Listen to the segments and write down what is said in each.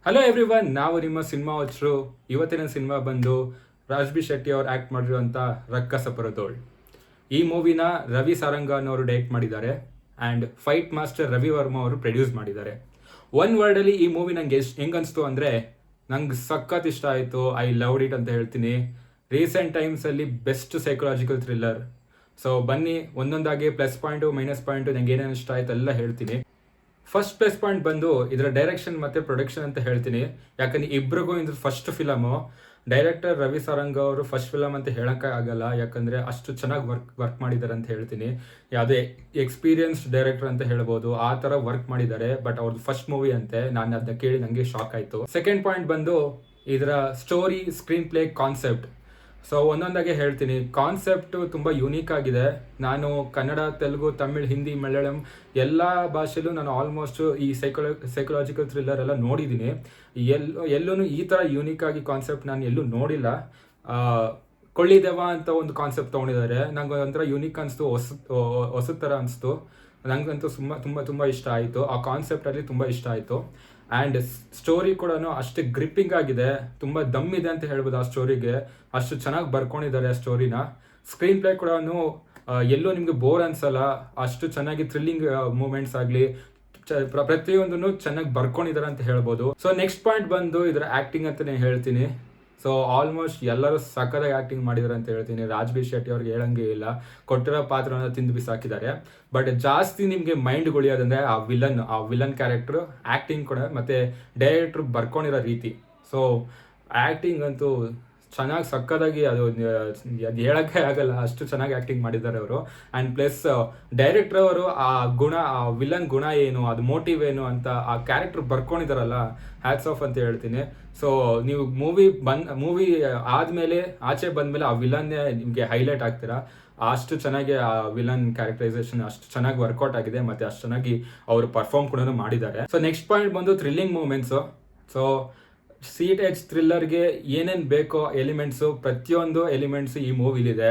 Hello everyone, ನಾವು ನಿಮ್ಮ cinema ಹುಚ್ಚರು. ಇವತ್ತಿನ ಸಿನಿಮಾ ಬಂದು ರಾಜ್ಬಿ ಶೆಟ್ಟಿ ಅವ್ರು ಆ್ಯಕ್ಟ್ ಮಾಡಿರುವಂಥ ರಕ್ಕಸ ಪರತೋಳ್. ಈ ಮೂವಿನ ರವಿ ಸಾರಂಗನ್ ಅವರು ಡೈರೆಕ್ಟ್ ಮಾಡಿದ್ದಾರೆ and fight master Ravi Varma ಅವರು ಪ್ರೊಡ್ಯೂಸ್ ಮಾಡಿದ್ದಾರೆ. ಒನ್ ವರ್ಡಲ್ಲಿ ಈ ಮೂವಿ ನಂಗೆ ಹೆಂಗೆ ಅನಿಸ್ತು ಅಂದರೆ, ನಂಗೆ ಸಖತ್ ಇಷ್ಟ ಆಯಿತು. ಐ ಲವ್ಡ್ ಇಟ್ ಅಂತ ಹೇಳ್ತೀನಿ. ರೀಸೆಂಟ್ ಟೈಮ್ಸಲ್ಲಿ ಬೆಸ್ಟ್ ಸೈಕಲಾಜಿಕಲ್ ಥ್ರಿಲ್ಲರ್. ಸೊ ಬನ್ನಿ ಒಂದೊಂದಾಗಿ ಪ್ಲಸ್ ಪಾಯಿಂಟು ಮೈನಸ್ ಪಾಯಿಂಟು ನಂಗೆ ಏನೇನು ಇಷ್ಟ ಆಯ್ತು ಎಲ್ಲ ಹೇಳ್ತೀನಿ. ಫಸ್ಟ್ ಪ್ಲಸ್ ಪಾಯಿಂಟ್ ಬಂದು ಇದರ ಡೈರೆಕ್ಷನ್ ಮತ್ತು ಪ್ರೊಡಕ್ಷನ್ ಅಂತ ಹೇಳ್ತೀನಿ. ಯಾಕಂದ್ರೆ ಇಬ್ರಿಗೂ ಇದು first film. Director Ravi Sarang ಅವರು ಫಸ್ಟ್ ಫಿಲಮ್ ಅಂತ ಹೇಳೋಕ್ಕೆ ಆಗಲ್ಲ, ಯಾಕಂದರೆ ಅಷ್ಟು ಚೆನ್ನಾಗಿ ವರ್ಕ್ ಮಾಡಿದ್ದಾರೆ ಅಂತ ಹೇಳ್ತೀನಿ. ಯಾವುದೇ ಎಕ್ಸ್ಪೀರಿಯನ್ಸ್ಡ್ ಡೈರೆಕ್ಟರ್ ಅಂತ ಹೇಳ್ಬೋದು, ಆ ಥರ ವರ್ಕ್ ಮಾಡಿದ್ದಾರೆ. ಬಟ್ ಅವ್ರದ್ದು ಫಸ್ಟ್ ಮೂವಿ ಅಂತೆ, ನಾನು ಅದನ್ನ ಕೇಳಿ ನನಗೆ ಶಾಕ್ ಆಯಿತು. ಸೆಕೆಂಡ್ ಪಾಯಿಂಟ್ ಬಂದು ಇದರ story, screenplay, concept. So ಒಂದೊಂದಾಗೆ ಹೇಳ್ತೀನಿ. ಕಾನ್ಸೆಪ್ಟು ತುಂಬ ಯೂನಿಕ್ ಆಗಿದೆ. ನಾನು ಕನ್ನಡ, ತೆಲುಗು, ತಮಿಳ್, ಹಿಂದಿ, ಮಲಯಾಳಂ ಎಲ್ಲ ಭಾಷೆಯಲ್ಲೂ ನಾನು ಆಲ್ಮೋಸ್ಟ್ ಈ ಸೈಕಲಾಜಿಕಲ್ ಥ್ರಿಲ್ಲರ್ ಎಲ್ಲ ನೋಡಿದ್ದೀನಿ. ಎಲ್ಲೂ ಈ ಥರ ಯೂನಿಕ್ ಆಗಿ ಕಾನ್ಸೆಪ್ಟ್ ನಾನು ಎಲ್ಲೂ ನೋಡಿಲ್ಲ. ಕೊಳ್ಳಿದೆವ ಅಂತ ಒಂದು ಕಾನ್ಸೆಪ್ಟ್ ತೊಗೊಂಡಿದ್ದಾರೆ. ನಂಗೆ ಒಂಥರ ಯೂನಿಕ್ ಅನಿಸ್ತು, ಹೊಸ ಥರ ಅನಿಸ್ತು. ನನಗಂತೂ ತುಂಬ ಇಷ್ಟ ಆಯಿತು. ಆ ಕಾನ್ಸೆಪ್ಟಲ್ಲಿ ತುಂಬ ಇಷ್ಟ ಆಯಿತು. ಆ್ಯಂಡ್ ಸ್ಟೋರಿ ಕೂಡ ಅಷ್ಟೇ ಗ್ರಿಪ್ಪಿಂಗ್ ಆಗಿದೆ, ತುಂಬ ದಮ್ ಇದೆ ಅಂತ ಹೇಳ್ಬೋದು. ಆ ಸ್ಟೋರಿಗೆ ಅಷ್ಟು ಚೆನ್ನಾಗಿ ಬರ್ಕೊಂಡಿದ್ದಾರೆ ಆ ಸ್ಟೋರಿನ. ಸ್ಕ್ರೀನ್ ಪ್ಲೇ ಕೂಡ ಎಲ್ಲೂ ನಿಮಗೆ ಬೋರ್ ಅನ್ಸಲ್ಲ, ಅಷ್ಟು ಚೆನ್ನಾಗಿ ಥ್ರಿಲ್ಲಿಂಗ್ ಮೂಮೆಂಟ್ಸ್ ಆಗಲಿ ಪ್ರತಿಯೊಂದನ್ನು ಚೆನ್ನಾಗಿ ಬರ್ಕೊಂಡಿದ್ದಾರೆ ಅಂತ ಹೇಳ್ಬೋದು. ಸೊ ನೆಕ್ಸ್ಟ್ ಪಾಯಿಂಟ್ ಬಂದು ಇದರ ಆ್ಯಕ್ಟಿಂಗ್ ಅಂತಲೇ ಹೇಳ್ತೀನಿ. ಸೊ ಆಲ್ಮೋಸ್ಟ್ ಎಲ್ಲರೂ ಸಖತ್ತಾಗಿ ಆ್ಯಕ್ಟಿಂಗ್ ಮಾಡಿದ್ದಾರೆ ಅಂತ ಹೇಳ್ತೀನಿ. ರಾಜ್ಬಿ ಶೆಟ್ಟಿ ಅವ್ರಿಗೆ ಹೇಳಂಗೆ ಇಲ್ಲ, ಕೊಟ್ಟಿರೋ ಪಾತ್ರನ ತಿಂದು ಬಿಸಾಕಿದ್ದಾರೆ. ಬಟ್ ಜಾಸ್ತಿ ನಿಮಗೆ ಮೈಂಡ್ ಉಳಿಯೋದಂದರೆ ಆ ವಿಲನ್ ಕ್ಯಾರೆಕ್ಟ್ರು, ಆ್ಯಕ್ಟಿಂಗ್ ಕೂಡ, ಮತ್ತು ಡೈರೆಕ್ಟ್ರು ಬರ್ಕೊಂಡಿರೋ ರೀತಿ. ಸೊ ಆ್ಯಕ್ಟಿಂಗ್ ಅಂತೂ ಚೆನ್ನಾಗಿ ಸಕ್ಕದಾಗಿ ಅದು ಹೇಳೋಕ್ಕೆ ಆಗಲ್ಲ, ಅಷ್ಟು ಚೆನ್ನಾಗಿ ಆ್ಯಕ್ಟಿಂಗ್ ಮಾಡಿದ್ದಾರೆ ಅವರು. ಆ್ಯಂಡ್ ಪ್ಲಸ್ ಡೈರೆಕ್ಟರ್ ಅವರು ಆ ವಿಲನ್ ಗುಣ ಏನು, ಅದು ಮೋಟಿವ್ ಏನು ಅಂತ ಆ ಕ್ಯಾರೆಕ್ಟರ್ ಬರ್ಕೊಂಡಿದ್ದಾರಲ್ಲ, ಹ್ಯಾಟ್ಸ್ ಆಫ್ ಅಂತ ಹೇಳ್ತೀನಿ. ಸೊ ನೀವು ಮೂವಿ ಆದಮೇಲೆ ಆಚೆ ಬಂದಮೇಲೆ ಆ ವಿಲನ್ನೇ ನಿಮಗೆ ಹೈಲೈಟ್ ಆಗ್ತೀರಾ. ಅಷ್ಟು ಚೆನ್ನಾಗಿ ಆ ವಿಲನ್ ಕ್ಯಾರೆಕ್ಟರೈಸೇಷನ್ ಅಷ್ಟು ಚೆನ್ನಾಗಿ ವರ್ಕೌಟ್ ಆಗಿದೆ, ಮತ್ತು ಅಷ್ಟು ಚೆನ್ನಾಗಿ ಅವರು ಪರ್ಫಾರ್ಮ್ ಕೂಡ ಮಾಡಿದ್ದಾರೆ. ಸೊ ನೆಕ್ಸ್ಟ್ ಪಾಯಿಂಟ್ ಬಂದು ಥ್ರಿಲ್ಲಿಂಗ್ ಮೂಮೆಂಟ್ಸು. ಸೊ ಸೀಟ್ ಥ್ರಿಲ್ಲರ್ಗೆ ಏನೇನು ಬೇಕೋ ಎಲಿಮೆಂಟ್ಸು, ಪ್ರತಿಯೊಂದು ಎಲಿಮೆಂಟ್ಸು ಈ ಮೂವಿಲಿದೆ.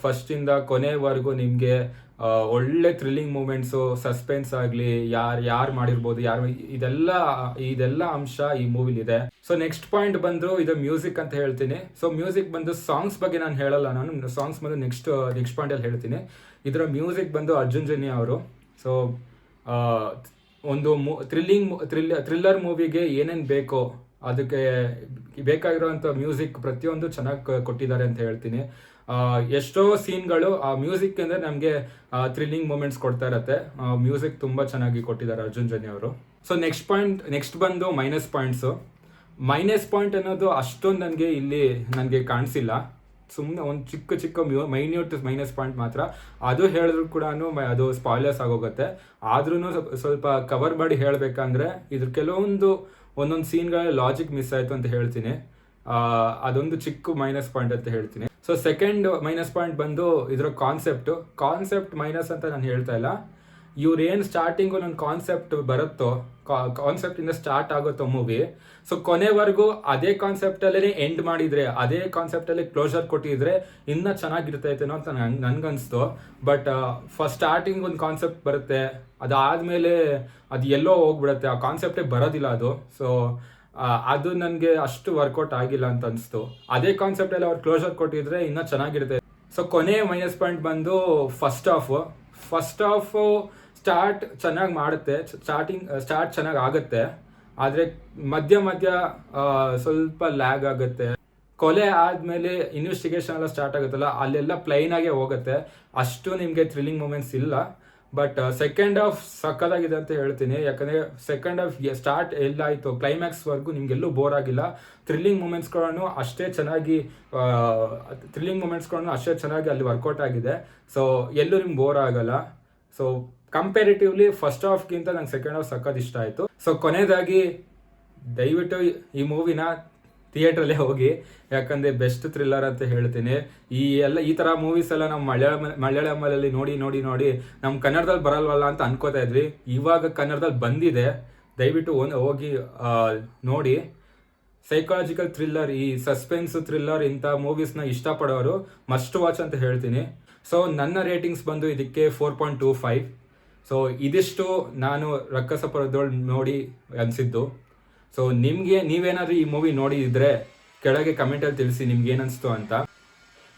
ಫಸ್ಟಿಂದ ಕೊನೆವರೆಗೂ ನಿಮಗೆ ಒಳ್ಳೆ ಥ್ರಿಲ್ಲಿಂಗ್ ಮೂಮೆಂಟ್ಸು, ಸಸ್ಪೆನ್ಸ್ ಆಗಲಿ, ಯಾರು ಮಾಡಿರ್ಬೋದು, ಇದೆಲ್ಲ ಅಂಶ ಈ ಮೂವಿಲಿದೆ. ಸೊ ನೆಕ್ಸ್ಟ್ ಪಾಯಿಂಟ್ ಬಂದು ಇದು ಮ್ಯೂಸಿಕ್ ಅಂತ ಹೇಳ್ತೀನಿ. ಸೊ ಮ್ಯೂಸಿಕ್ ಬಂದು ಸಾಂಗ್ಸ್ ಬಗ್ಗೆ ನಾನು ಹೇಳಲ್ಲ, ನಾನು ಸಾಂಗ್ಸ್ ಬಂದು ನೆಕ್ಸ್ಟ್ ಪಾಯಿಂಟಲ್ಲಿ ಹೇಳ್ತೀನಿ. ಇದರ ಮ್ಯೂಸಿಕ್ ಬಂದು ಅರ್ಜುನ್ ಜನ್ಯ ಅವರು. ಸೊ ಒಂದು ಥ್ರಿಲ್ಲರ್ ಮೂವಿಗೆ ಏನೇನು ಬೇಕೋ ಅದಕ್ಕೆ ಬೇಕಾಗಿರೋವಂಥ ಮ್ಯೂಸಿಕ್ ಪ್ರತಿಯೊಂದು ಚೆನ್ನಾಗಿ ಕೊಟ್ಟಿದ್ದಾರೆ ಅಂತ ಹೇಳ್ತೀನಿ. ಎಷ್ಟೋ ಸೀನ್ಗಳು ಆ ಮ್ಯೂಸಿಕ್ ಅಂದರೆ ನಮಗೆ ಥ್ರಿಲ್ಲಿಂಗ್ ಮೂಮೆಂಟ್ಸ್ ಕೊಡ್ತಾ ಇರತ್ತೆ. ಮ್ಯೂಸಿಕ್ ತುಂಬ ಚೆನ್ನಾಗಿ ಕೊಟ್ಟಿದ್ದಾರೆ ಅರ್ಜುನ್ ಜನ್ಯ ಅವರು. ಸೊ ನೆಕ್ಸ್ಟ್ ಬಂದು ಮೈನಸ್ ಪಾಯಿಂಟ್ಸು. ಮೈನಸ್ ಪಾಯಿಂಟ್ ಅನ್ನೋದು ಅಷ್ಟೊಂದು ನನಗೆ ಕಾಣಿಸಿಲ್ಲ. ಸುಮ್ಮನೆ ಒಂದು ಚಿಕ್ಕ ಮೈನ್ಯೂಟ್ ಮೈನಸ್ ಪಾಯಿಂಟ್ ಮಾತ್ರ. ಅದು ಹೇಳಿದ್ರು ಕೂಡ ಅದು ಸ್ಪಾಯ್ಲರ್ಸ್ ಆಗೋಗುತ್ತೆ. ಆದ್ರೂ ಸ್ವಲ್ಪ ಕವರ್ ಮಾಡಿ ಹೇಳಬೇಕಂದ್ರೆ ಇದ್ರ ಒಂದೊಂದು ಸೀನ್ಗಳ ಲಾಜಿಕ್ ಮಿಸ್ ಆಯಿತು ಅಂತ ಹೇಳ್ತೀನಿ. ಅದೊಂದು ಚಿಕ್ಕ ಮೈನಸ್ ಪಾಯಿಂಟ್ ಅಂತ ಹೇಳ್ತೀನಿ. ಸೊ ಸೆಕೆಂಡ್ ಮೈನಸ್ ಪಾಯಿಂಟ್ ಬಂದು ಇದರ ಕಾನ್ಸೆಪ್ಟ್ ಮೈನಸ್ ಅಂತ ನಾನು ಹೇಳ್ತಾ ಇಲ್ಲ. ಇವ್ರೇನು ಸ್ಟಾರ್ಟಿಂಗು ನನ್ನ ಕಾನ್ಸೆಪ್ಟ್ ಬರುತ್ತೋ, ಕಾನ್ಸೆಪ್ಟಿಂದ ಸ್ಟಾರ್ಟ್ ಆಗುತ್ತೋ ಮೂವಿ, ಸೊ ಕೊನೆವರೆಗೂ ಅದೇ ಕಾನ್ಸೆಪ್ಟಲ್ಲೇ ಎಂಡ್ ಮಾಡಿದರೆ, ಅದೇ ಕಾನ್ಸೆಪ್ಟಲ್ಲಿ ಕ್ಲೋಸರ್ ಕೊಟ್ಟಿದ್ರೆ ಇನ್ನೂ ಚೆನ್ನಾಗಿರ್ತೈತೇನೋ ಅಂತ ನನ್ಗನ್ನಿಸ್ತು. ಬಟ್ ಫಸ್ಟ್ ಸ್ಟಾರ್ಟಿಂಗ್ ಒಂದು ಕಾನ್ಸೆಪ್ಟ್ ಬರುತ್ತೆ, ಅದಾದಮೇಲೆ ಅದು ಎಲ್ಲೋ ಹೋಗ್ಬಿಡುತ್ತೆ, ಆ ಕಾನ್ಸೆಪ್ಟೇ ಬರೋದಿಲ್ಲ ಅದು. ಸೊ ಅದು ನನಗೆ ಅಷ್ಟು ವರ್ಕೌಟ್ ಆಗಿಲ್ಲ ಅಂತ ಅನಿಸ್ತು. ಅದೇ ಕಾನ್ಸೆಪ್ಟಲ್ಲಿ ಅವ್ರು ಕ್ಲೋಸರ್ ಕೊಟ್ಟಿದ್ರೆ ಇನ್ನೂ ಚೆನ್ನಾಗಿರುತ್ತೆ. ಸೊ ಕೊನೆ ಮೈನಸ್ ಪಾಯಿಂಟ್ ಬಂದು ಫಸ್ಟ್ ಹಾಫು ಸ್ಟಾರ್ಟ್ ಚೆನ್ನಾಗಿ ಮಾಡುತ್ತೆ, ಸ್ಟಾರ್ಟ್ ಚೆನ್ನಾಗಿ ಆಗುತ್ತೆ. ಆದರೆ ಮಧ್ಯ ಸ್ವಲ್ಪ ಲ್ಯಾಗ್ ಆಗುತ್ತೆ. ಕೊಲೆ ಆದಮೇಲೆ ಇನ್ವೆಸ್ಟಿಗೇಷನ್ ಎಲ್ಲ ಸ್ಟಾರ್ಟ್ ಆಗುತ್ತಲ್ಲ, ಅಲ್ಲೆಲ್ಲ ಪ್ಲೈನ್ ಆಗೇ ಹೋಗುತ್ತೆ. ಅಷ್ಟು ನಿಮಗೆ ಥ್ರಿಲ್ಲಿಂಗ್ ಮೂಮೆಂಟ್ಸ್ ಇಲ್ಲ. ಬಟ್ ಸೆಕೆಂಡ್ ಹಾಫ್ ಸಕ್ಕದಾಗಿದೆ ಅಂತ ಹೇಳ್ತೀನಿ. ಯಾಕಂದರೆ ಸೆಕೆಂಡ್ ಹಾಫ್ ಸ್ಟಾರ್ಟ್ ಎಲ್ಲಾಯಿತು ಕ್ಲೈಮ್ಯಾಕ್ಸ್ವರೆಗೂ ನಿಮಗೆಲ್ಲೂ ಬೋರ್ ಆಗಿಲ್ಲ. ಥ್ರಿಲ್ಲಿಂಗ್ ಮೂಮೆಂಟ್ಸ್ಗಳನ್ನು ಅಷ್ಟೇ ಚೆನ್ನಾಗಿ ಅಲ್ಲಿ ವರ್ಕೌಟ್ ಆಗಿದೆ. ಸೊ ಎಲ್ಲೂ ನಿಮ್ಗೆ ಬೋರ್ ಆಗಲ್ಲ. ಸೊ ಕಂಪೇರಿಟಿವ್ಲಿ ಫಸ್ಟ್ ಹಾಫ್ಗಿಂತ ನಂಗೆ ಸೆಕೆಂಡ್ ಹಾಫ್ ಸಖತ್ ಇಷ್ಟ ಆಯಿತು. ಸೊ ಕೊನೆಯದಾಗಿ ದಯವಿಟ್ಟು ಈ ಮೂವಿನ ಥಿಯೇಟ್ರಲ್ಲೇ ಹೋಗಿ, ಯಾಕಂದರೆ ಬೆಸ್ಟ್ ಥ್ರಿಲ್ಲರ್ ಅಂತ ಹೇಳ್ತೀನಿ. ಈ ಥರ ಮೂವೀಸ್ ಎಲ್ಲ ನಾವು ಮಲಯಾಳಮಲ್ಲಿ ನೋಡಿ ನಮ್ಮ ಕನ್ನಡದಲ್ಲಿ ಬರಲ್ವಲ್ಲ ಅಂತ ಅನ್ಕೋತಾ ಇದ್ವಿ. ಇವಾಗ ಕನ್ನಡದಲ್ಲಿ ಬಂದಿದೆ. ದಯವಿಟ್ಟು ಹೋಗಿ ನೋಡಿ. ಸೈಕಾಲಜಿಕಲ್ ಥ್ರಿಲ್ಲರ್, ಈ ಸಸ್ಪೆನ್ಸ್ ಥ್ರಿಲ್ಲರ್ ಇಂಥ ಮೂವೀಸ್ನ ಇಷ್ಟಪಡೋರು ಮಸ್ಟ್ ವಾಚ್ ಅಂತ ಹೇಳ್ತೀನಿ. ಸೊ ನನ್ನ ರೇಟಿಂಗ್ಸ್ ಬಂದು ಇದಕ್ಕೆ 4.25. ಸೊ ಇದಿಷ್ಟು ನಾನು ರಕ್ಕಸ ಪರದೋಳ್ ನೋಡಿ ಅನಿಸಿದ್ದು. ಸೊ ನೀವೇನಾದ್ರೂ ಈ ಮೂವಿ ನೋಡಿದ್ರೆ ಕೆಳಗೆ ಕಮೆಂಟಲ್ಲಿ ತಿಳಿಸಿ ನಿಮ್ಗೆ ಏನನ್ನಿಸ್ತು ಅಂತ.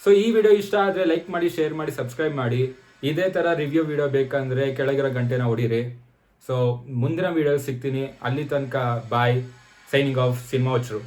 ಸೊ ಈ ವಿಡಿಯೋ ಇಷ್ಟ ಆದರೆ ಲೈಕ್ ಮಾಡಿ, ಶೇರ್ ಮಾಡಿ, ಸಬ್ಸ್ಕ್ರೈಬ್ ಮಾಡಿ. ಇದೇ ಥರ ರಿವ್ಯೂ ವಿಡಿಯೋ ಬೇಕಂದರೆ ಕೆಳಗಿರೋ ಗಂಟೆನ ಹೊಡೀರಿ. ಸೊ ಮುಂದಿನ ವಿಡಿಯೋ ಸಿಗ್ತೀನಿ. ಅಲ್ಲಿ ತನಕ ಬಾಯ್. Signing off cinema ಹುಚ್ಚರು.